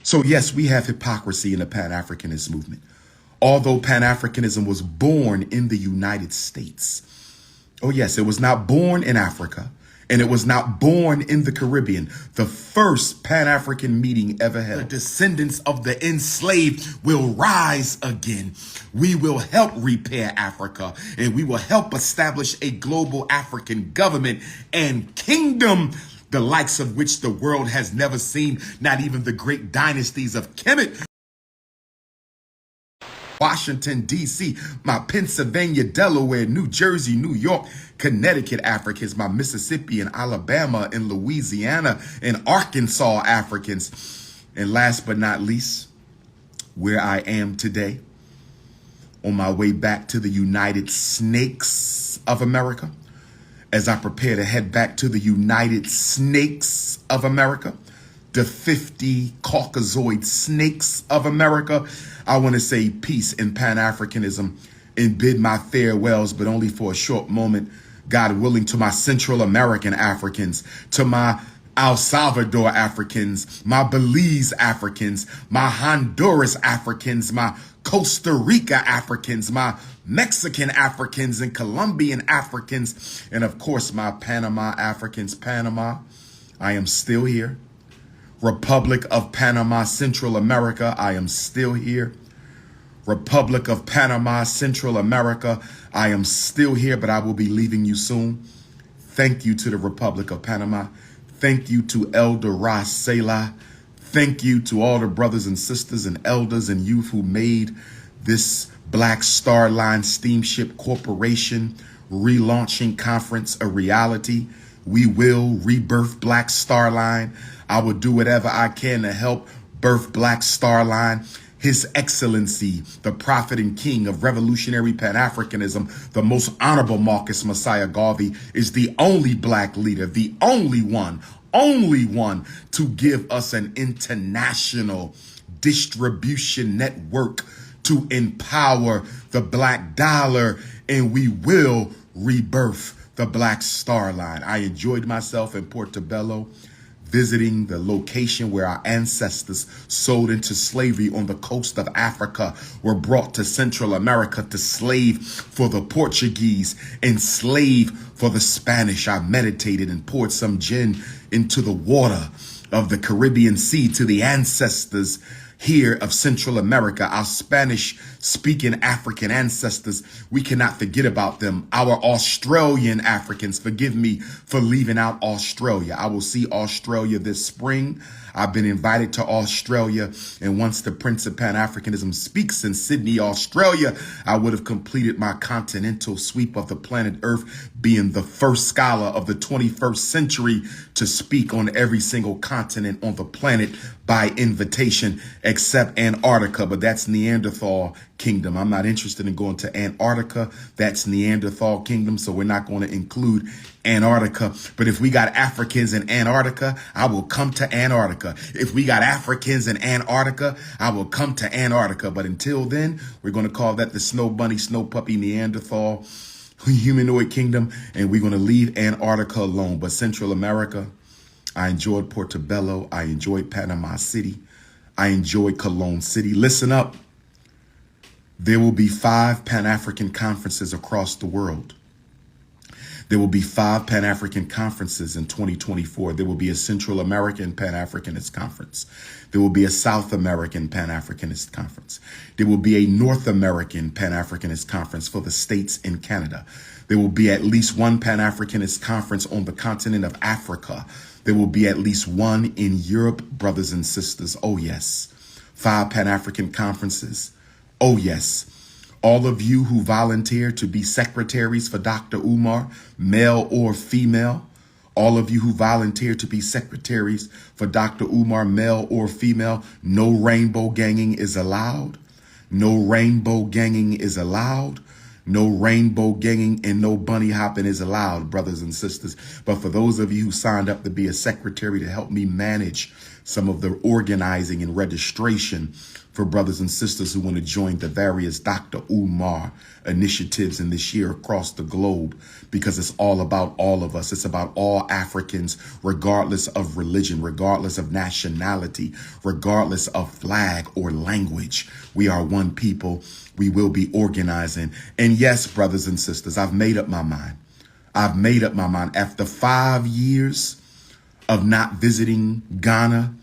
So yes, we have hypocrisy in the Pan-Africanist movement. Although Pan-Africanism was born in the United States. Oh yes, it was not born in Africa, and it was not born in the Caribbean. The first Pan-African meeting ever held. The descendants of the enslaved will rise again. We will help repair Africa, and we will help establish a global African government and kingdom, the likes of which the world has never seen, not even the great dynasties of Kemet, Washington, D.C., my Pennsylvania, Delaware, New Jersey, New York, Connecticut Africans, my Mississippi and Alabama and Louisiana and Arkansas Africans. And last but not least, where I am today, on my way back to the United Snakes of America, as I prepare to head back to the United Snakes of America, the 50 Caucasoid snakes of America. I want to say peace in Pan-Africanism and bid my farewells, but only for a short moment, God willing, to my Central American Africans, to my El Salvador Africans, my Belize Africans, my Honduras Africans, my Costa Rica Africans, my Mexican Africans and Colombian Africans, and of course, my Panama Africans. Panama, I am still here. Republic of Panama, Central America, I am still here. Republic of Panama, Central America, I am still here, but I will be leaving you soon. Thank you to the Republic of Panama. Thank you to Elder Ras Selah. Thank you to all the brothers and sisters and elders and youth who made this Black Star Line Steamship Corporation relaunching conference a reality. We will rebirth Black Star Line. I will do whatever I can to help birth Black Star Line. His Excellency, the Prophet and King of Revolutionary Pan-Africanism, the Most Honorable Marcus Messiah Garvey, is the only Black leader, the only one to give us an international distribution network to empower the Black dollar, and we will rebirth the Black Star Line. I enjoyed myself in Portobello, visiting the location where our ancestors sold into slavery on the coast of Africa, were brought to Central America to slave for the Portuguese and slave for the Spanish. I meditated and poured some gin into the water of the Caribbean Sea to the ancestors here of Central America, our Spanish-speaking African ancestors. We cannot forget about them. Our Australian Africans, forgive me for leaving out Australia. I will see Australia this spring. I've been invited to Australia, and once the Prince of Pan-Africanism speaks in Sydney, Australia, I would have completed my continental sweep of the planet Earth, being the first scholar of the 21st century to speak on every single continent on the planet by invitation, except Antarctica, but that's Neanderthal kingdom. I'm not interested in going to Antarctica. That's Neanderthal kingdom, so we're not going to include Antarctica. But if we got Africans in Antarctica, I will come to Antarctica. If we got Africans in Antarctica, I will come to Antarctica. But until then, we're going to call that the snow bunny, snow puppy, Neanderthal humanoid kingdom, and we're going to leave Antarctica alone. But Central America, I enjoyed Portobello. I enjoyed Panama City. I enjoyed Cologne City. Listen up. There will be 5 Pan-African conferences across the world. There will be 5 Pan-African conferences in 2024. There will be a Central American Pan-Africanist conference. There will be a South American Pan-Africanist conference. There will be a North American Pan-Africanist conference for the states in Canada. There will be at least one Pan-Africanist conference on the continent of Africa. There will be at least one in Europe, brothers and sisters. Oh, yes. 5 Pan-African conferences. Oh, yes. All of you who volunteer to be secretaries for Dr. Umar, male or female, all of you who volunteer to be secretaries for Dr. Umar, male or female, no rainbow ganging is allowed. No rainbow ganging is allowed. No rainbow ganging and no bunny hopping is allowed, brothers and sisters. But for those of you who signed up to be a secretary to help me manage some of the organizing and registration for brothers and sisters who want to join the various Dr.Umar initiatives in this year across the globe, because it's all about all of us. It's about all Africans, regardless of religion, regardless of nationality, regardless of flag or language. We are one people. We will be organizing. And yes, brothers and sisters, I've made up my mind. I've made up my mind. After 5 years of not visiting Ghana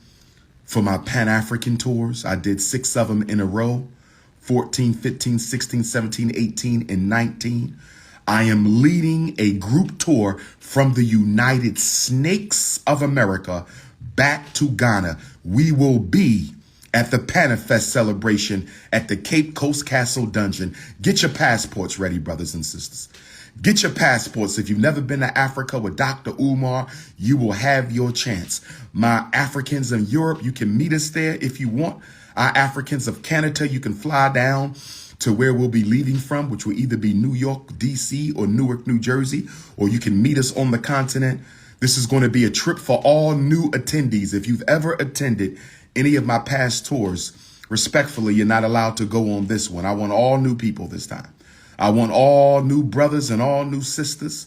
for my Pan-African tours, I did 6 of them in a row, 14, 15, 16, 17, 18, and 19. I am leading a group tour from the United Snakes of America back to Ghana. We will be at the Pan-Fest celebration at the Cape Coast Castle Dungeon. Get your passports ready, brothers and sisters. Get your passports. If you've never been to Africa with Dr. Umar, you will have your chance. My Africans in Europe, you can meet us there if you want. Our Africans of Canada, you can fly down to where we'll be leaving from, which will either be New York, DC, or Newark, New Jersey, or you can meet us on the continent. This is going to be a trip for all new attendees. If you've ever attended any of my past tours, respectfully, you're not allowed to go on this one. I want all new people this time. I want all new brothers and all new sisters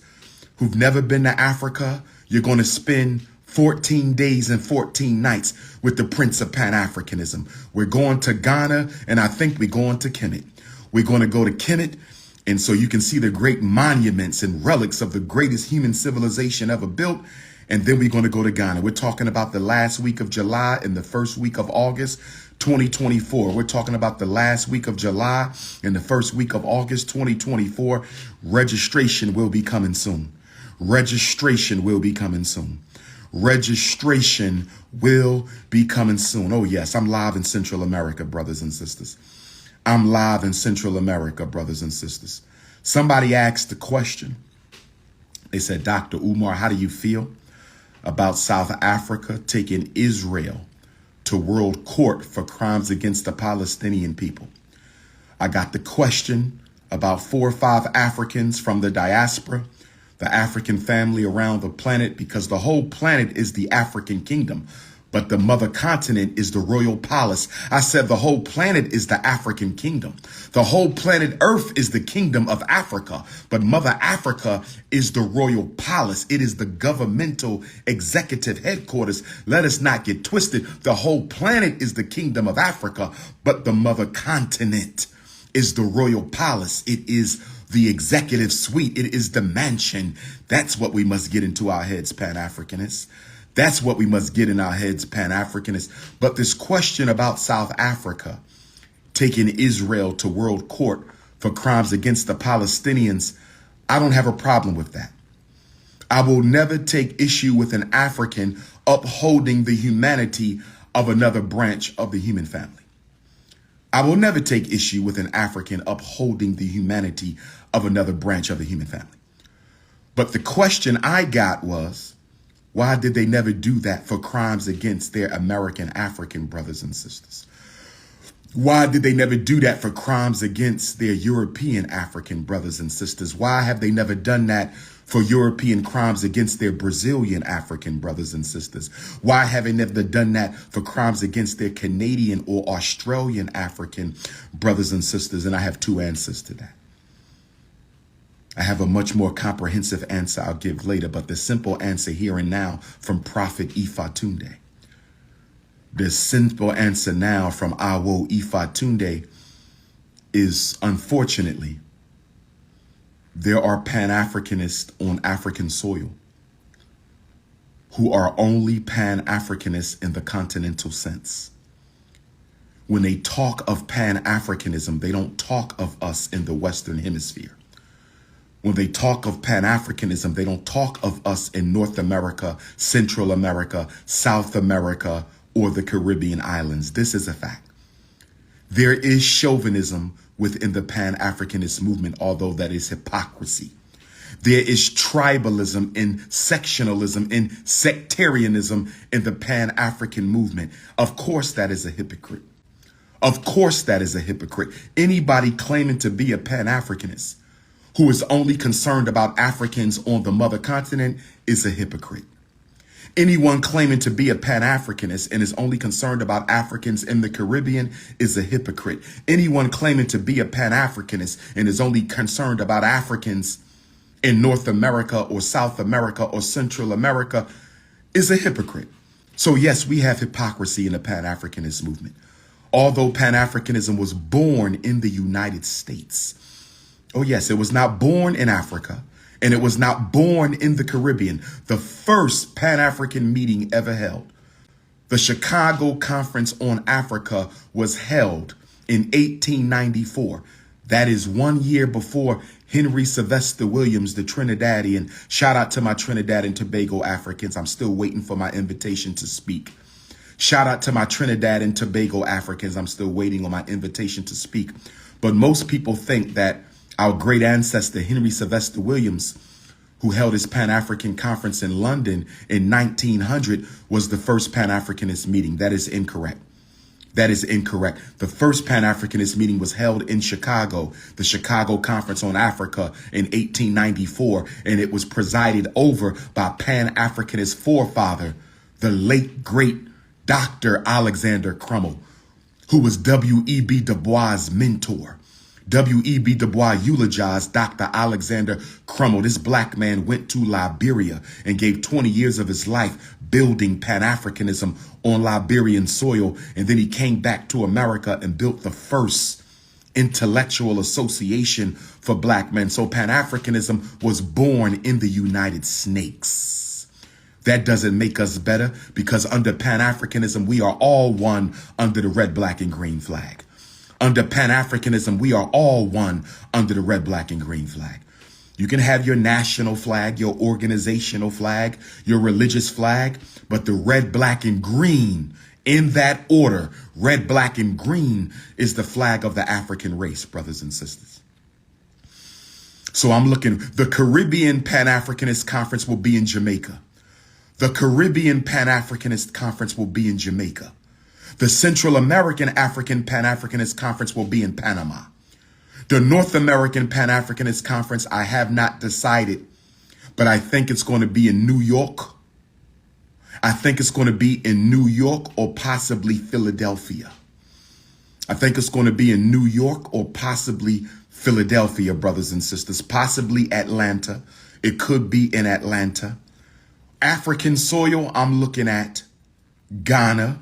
who've never been to Africa. You're going to spend 14 days and 14 nights with the Prince of Pan-Africanism. We're going to Ghana, and I think we're going to Kemet. We're going to go to Kemet, and so you can see the great monuments and relics of the greatest human civilization ever built. And then we're going to go to Ghana. We're talking about the last week of July and the first week of August 2024. We're talking about the last week of July and the first week of August 2024. Registration will be coming soon. Registration will be coming soon. Registration will be coming soon. Oh, yes, I'm live in Central America, brothers and sisters. I'm live in Central America, brothers and sisters. Somebody asked the question. They said, Dr. Umar, how do you feel about South Africa taking Israel to world court for crimes against the Palestinian people? I got the question about 4 or 5 Africans from the diaspora, the African family around the planet, because the whole planet is the African kingdom, but the mother continent is the royal palace. I said the whole planet is the African kingdom. The whole planet Earth is the kingdom of Africa, but Mother Africa is the royal palace. It is the governmental executive headquarters. Let us not get twisted. The whole planet is the kingdom of Africa, but the mother continent is the royal palace. It is the executive suite. It is the mansion. That's what we must get into our heads, Pan-Africanists. That's what we must get in our heads, Pan-Africanists. But this question about South Africa taking Israel to world court for crimes against the Palestinians, I don't have a problem with that. I will never take issue with an African upholding the humanity of another branch of the human family. I will never take issue with an African upholding the humanity of another branch of the human family. But the question I got was, why did they never do that for crimes against their American African brothers and sisters? Why did they never do that for crimes against their European African brothers and sisters? Why have they never done that for European crimes against their Brazilian African brothers and sisters? Why have they never done that for crimes against their Canadian or Australian African brothers and sisters? And I have 2 answers to that. I have a much more comprehensive answer I'll give later, but the simple answer here and now from Prophet Ifatunde. The simple answer now from Awo Ifatunde is, unfortunately, there are Pan-Africanists on African soil who are only Pan-Africanists in the continental sense. When they talk of Pan-Africanism, they don't talk of us in the Western Hemisphere. When they talk of Pan-Africanism, they don't talk of us in North America, Central America, South America, or the Caribbean islands. This is a fact. There is chauvinism within the Pan-Africanist movement, although that is hypocrisy. There is tribalism and sectionalism and sectarianism in the Pan-African movement. Of course, that is a hypocrite. Of course, that is a hypocrite. Anybody claiming to be a Pan-Africanist who is only concerned about Africans on the mother continent is a hypocrite. Anyone claiming to be a Pan-Africanist and is only concerned about Africans in the Caribbean is a hypocrite. Anyone claiming to be a Pan-Africanist and is only concerned about Africans in North America or South America or Central America is a hypocrite. So yes, we have hypocrisy in the Pan-Africanist movement. Although Pan-Africanism was born in the United States. Oh yes, it was not born in Africa, and it was not born in the Caribbean. The first Pan-African meeting ever held, the Chicago Conference on Africa, was held in 1894. That is 1 year before Henry Sylvester Williams, the Trinidadian. Shout out to my Trinidad and Tobago Africans. I'm still waiting for my invitation to speak. Shout out to my Trinidad and Tobago Africans. I'm still waiting on my invitation to speak. But most people think that our great ancestor, Henry Sylvester Williams, who held his Pan-African conference in London in 1900, was the first Pan-Africanist meeting. That is incorrect. That is incorrect. The first Pan-Africanist meeting was held in Chicago, the Chicago Conference on Africa in 1894, and it was presided over by Pan-Africanist forefather, the late, great Dr. Alexander Crummell, who was W.E.B. Du Bois' mentor. W.E.B. Du Bois eulogized Dr. Alexander Crummell. This black man went to Liberia and gave 20 years of his life building Pan-Africanism on Liberian soil. And then he came back to America and built the first intellectual association for black men. So Pan-Africanism was born in the United States. That doesn't make us better, because under Pan-Africanism, we are all one under the red, black, and green flag. Under Pan-Africanism, we are all one under the red, black, and green flag. You can have your national flag, your organizational flag, your religious flag, but the red, black, and green, in that order, red, black, and green is the flag of the African race, brothers and sisters. So I'm looking, the Caribbean Pan-Africanist Conference will be in Jamaica. The Caribbean Pan-Africanist Conference will be in Jamaica. The Central American African Pan-Africanist Conference will be in Panama. The North American Pan-Africanist Conference, I have not decided, but I think it's going to be in New York. I think it's going to be in New York or possibly Philadelphia. I think it's going to be in New York or possibly Philadelphia, brothers and sisters, possibly Atlanta. It could be in Atlanta. African soil, I'm looking at Ghana.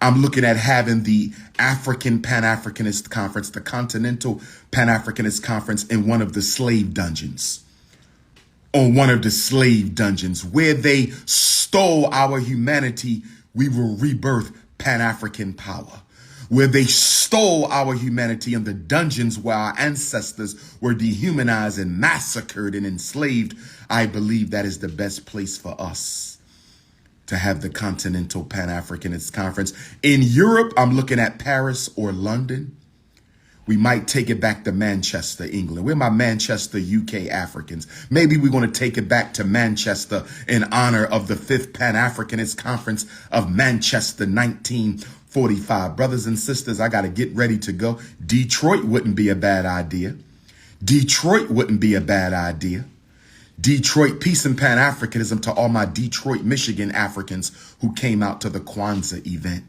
I'm looking at having the African Pan-Africanist Conference, the Continental Pan-Africanist Conference, in one of the slave dungeons. On one of the slave dungeons where they stole our humanity, we will rebirth Pan-African power. Where they stole our humanity in the dungeons where our ancestors were dehumanized and massacred and enslaved, I believe that is the best place for us to have the Continental Pan-Africanist Conference. In Europe, I'm looking at Paris or London. We might take it back to Manchester, England. We're my Manchester, UK Africans. Maybe we're going to take it back to Manchester in honor of the 5th Pan-Africanist Conference of Manchester, 1945. Brothers and sisters, I got to get ready to go. Detroit wouldn't be a bad idea. Detroit wouldn't be a bad idea. Detroit, peace and Pan-Africanism to all my Detroit, Michigan Africans who came out to the Kwanzaa event.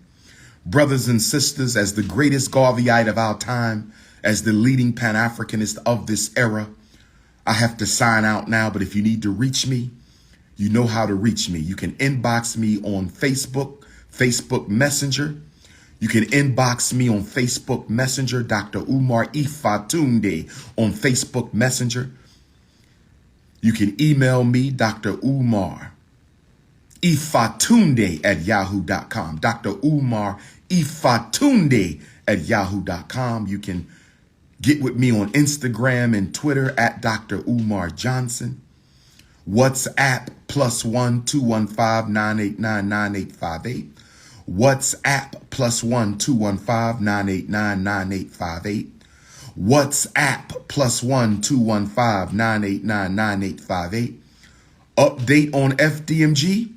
Brothers and sisters, as the greatest Garveyite of our time, as the leading Pan-Africanist of this era, I have to sign out now, but if you need to reach me, you know how to reach me. You can inbox me on Facebook, Facebook Messenger. You can inbox me on Facebook Messenger, Dr. Umar Ifatunde on Facebook Messenger. You can email me, Dr. Umar Ifatunde at yahoo.com. Dr. Umar Ifatunde at yahoo.com. You can get with me on Instagram and Twitter at Dr. Umar Johnson. WhatsApp +1 215 989 9858. WhatsApp +1 215 989 9858. WhatsApp +1 215 989 9858. Update on FDMG.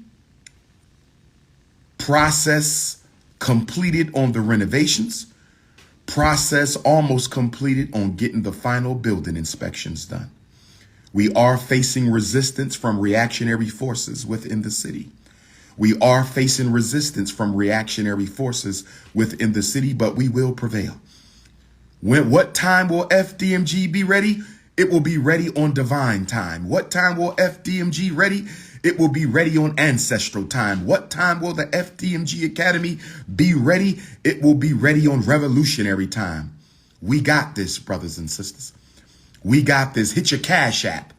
Process completed on the renovations. Process almost completed on getting the final building inspections done. We are facing resistance from reactionary forces within the city. We are facing resistance from reactionary forces within the city, but we will prevail. What time will FDMG be ready? It will be ready on divine time. What time will FDMG ready? It will be ready on ancestral time. What time will the FDMG Academy be ready? It will be ready on revolutionary time. We got this, brothers and sisters. We got this. Hit your Cash App.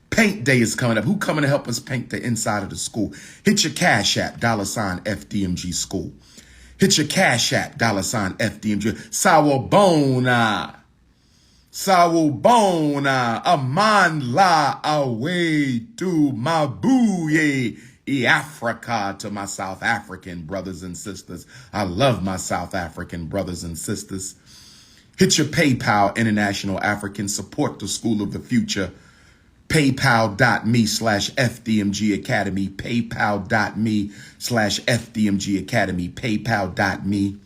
Paint Day is coming up. Who coming to help us paint the inside of the school? Hit your Cash App, $FDMG School. Hit your Cash App, $FDMG. Sawabona. Sawubona. Aman la away to Mabuye. Africa, to my South African brothers and sisters. I love my South African brothers and sisters. Hit your PayPal, International African. Support the School of the Future. PayPal.me/FDMG Academy. PayPal.me/FDMG Academy. PayPal.me.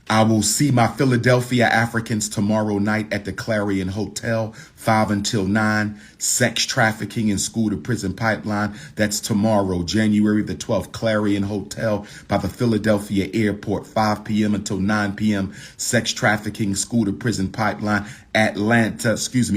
I will see my Philadelphia Africans tomorrow night at the Clarion Hotel, 5 until 9. Sex trafficking and school to prison pipeline. That's tomorrow, January the 12th, Clarion Hotel by the Philadelphia Airport, 5 p.m. until 9 p.m. Sex trafficking, school to prison pipeline.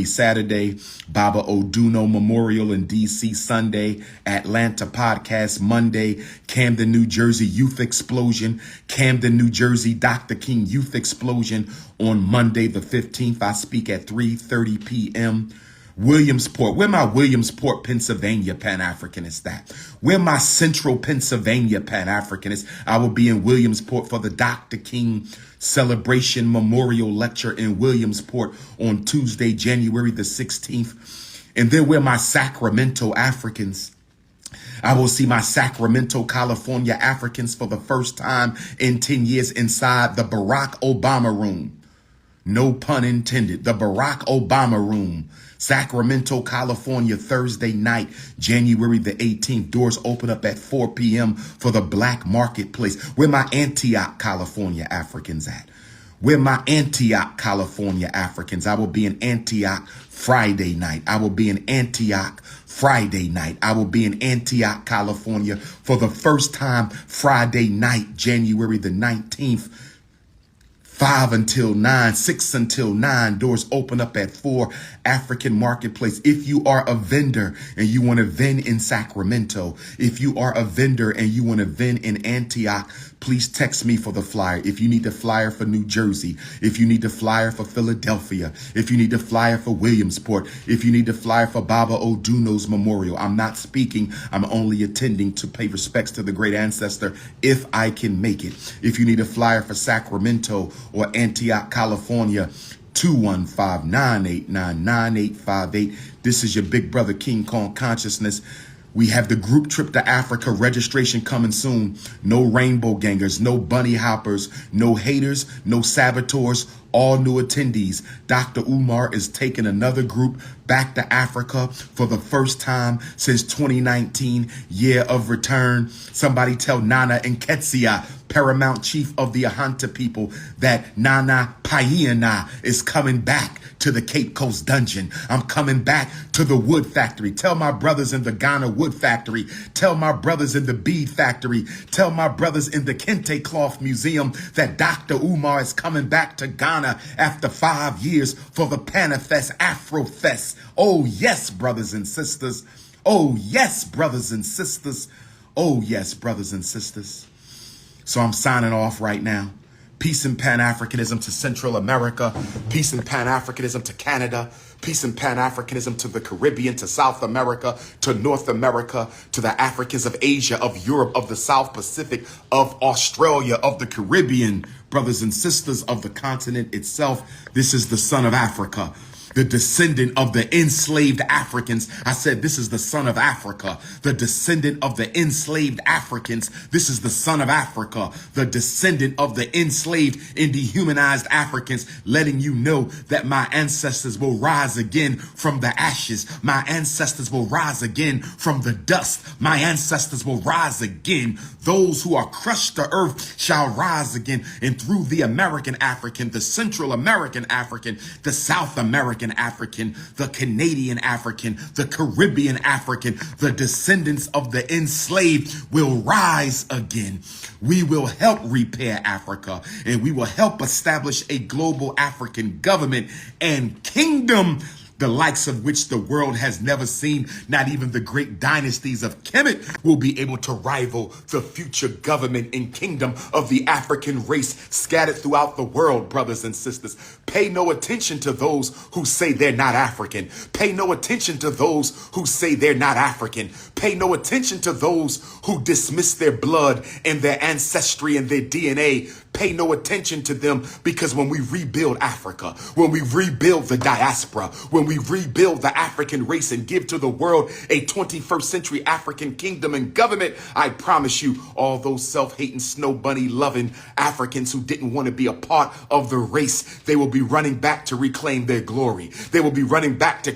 Saturday, Baba Oduno Memorial in D.C. Sunday, Atlanta Podcast Monday, Camden, New Jersey Youth Explosion, Camden, New Jersey Dr. King Youth Explosion on Monday the 15th. I speak at 3:30 p.m. Williamsport. Where my Williamsport, Pennsylvania Pan-Africanists at? Where my Central Pennsylvania Pan-Africanists? I will be in Williamsport for the Dr. King Celebration Memorial Lecture in Williamsport on Tuesday, January the 16th. And then where my Sacramento Africans? I will see my Sacramento, California Africans for the first time in 10 years inside the Barack Obama room. No pun intended. The Barack Obama room. Sacramento, California, Thursday night, January the 18th. Doors open up at 4 p.m. for the Black Marketplace. Where my Antioch, California Africans at? Where my Antioch, California Africans? I will be in Antioch Friday night. I will be in Antioch Friday night. I will be in Antioch, California for the first time Friday night, January the 19th. 5 until 9, 6 until 9. Doors open up at 4. African Marketplace. If you are a vendor and you want to vend in Sacramento, if you are a vendor and you want to vend in Antioch, please text me for the flyer. If you need the flyer for New Jersey, if you need the flyer for Philadelphia, if you need the flyer for Williamsport, if you need the flyer for Baba Oduno's Memorial, I'm not speaking. I'm only attending to pay respects to the great ancestor if I can make it. If you need a flyer for Sacramento or Antioch, California, 215-989-9858. This is your big brother King Kong Consciousness. We have the group trip to Africa registration coming soon. No rainbow gangers, no bunny hoppers, no haters, no saboteurs, all new attendees. Dr. Umar is taking another group back to Africa for the first time since 2019, year of return. Somebody tell Nana Nketsia, Paramount Chief of the Ahanta people, that Nana Paiena is coming back to the Cape Coast dungeon. I'm coming back to the wood factory. Tell my brothers in the Ghana wood factory. Tell my brothers in the bead factory. Tell my brothers in the Kente Cloth Museum that Dr. Umar is coming back to Ghana after 5 years for the Panafest Afrofest. Oh, yes, brothers and sisters. Oh, yes, brothers and sisters. Oh, yes, brothers and sisters. So I'm signing off right now. Peace and Pan-Africanism to Central America. Peace and Pan-Africanism to Canada. Peace and Pan-Africanism to the Caribbean, to South America, to North America, to the Africans of Asia, of Europe, of the South Pacific, of Australia, of the Caribbean, brothers and sisters of the continent itself. This is the son of Africa, the descendant of the enslaved Africans. I said, this is the son of Africa, the descendant of the enslaved Africans. This is the son of Africa, the descendant of the enslaved and dehumanized Africans, letting you know that my ancestors will rise again from the ashes. My ancestors will rise again from the dust. My ancestors will rise again, Those who are crushed to earth shall rise again. And through the American African, the Central American African, the South American African, the Canadian African, the Caribbean African, the descendants of the enslaved will rise again. We will help repair Africa, and we will help establish a global African government and kingdom, the likes of which the world has never seen. Not even the great dynasties of Kemet will be able to rival the future government and kingdom of the African race scattered throughout the world, brothers and sisters. Pay no attention to those who say they're not African. Pay no attention to those who say they're not African. Pay no attention to those who dismiss their blood and their ancestry and their DNA. Pay no attention to them, because when we rebuild Africa, when we rebuild the diaspora, when we rebuild the African race and give to the world a 21st century African kingdom and government, I promise you, all those self-hating, snow bunny loving Africans who didn't want to be a part of the race, they will be running back to reclaim their glory. They will be running back to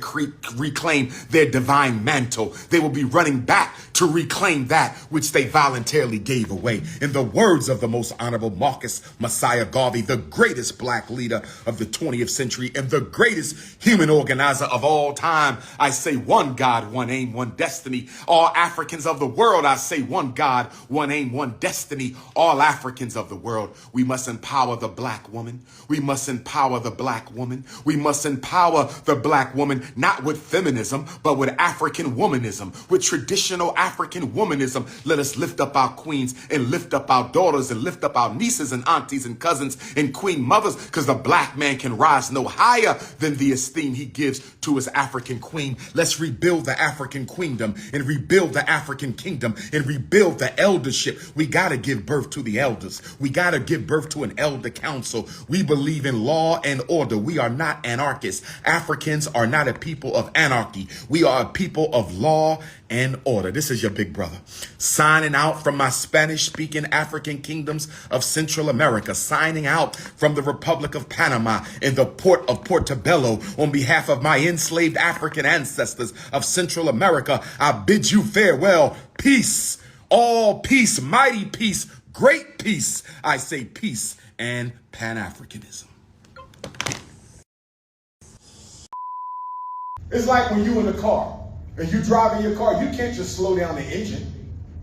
reclaim their divine mantle. They will be running back to reclaim that which they voluntarily gave away. In the words of the most honorable Marcus Messiah Garvey, the greatest black leader of the 20th century and the greatest human organizer of all time, I say one God, one aim, one destiny. All Africans of the world, I say one God, one aim, one destiny. All Africans of the world, we must empower the black woman. We must empower the black woman. We must empower the black woman, not with feminism, but with African womanism, with traditional African womanism. Let us lift up our queens and lift up our daughters and lift up our nieces and aunties and cousins and queen mothers, because the black man can rise no higher than the esteem he gives to his African queen. Let's rebuild the African queendom and rebuild the African kingdom and rebuild the eldership. We got to give birth to the elders. We got to give birth to an elder council. We believe in law and order. We are not anarchists. Africans are not a people of anarchy. We are a people of law and order. This is your big brother signing out from my Spanish-speaking African kingdoms of Central America, signing out from the Republic of Panama and the port of Portobello on behalf of my enslaved African ancestors of Central America. I bid you farewell. Peace, all peace, mighty peace, great peace. I say peace and Pan-Africanism. It's like when you in the car and you driving your car, you can't just slow down the engine.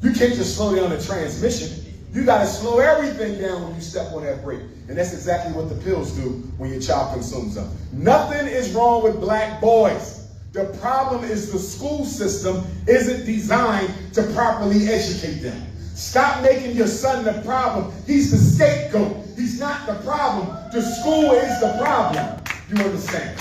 You can't just slow down the transmission. You got to slow everything down when you step on that brake. And that's exactly what the pills do when your child consumes them. Nothing is wrong with black boys. The problem is the school system isn't designed to properly educate them. Stop making your son the problem. He's the scapegoat. He's not the problem. The school is the problem. You understand?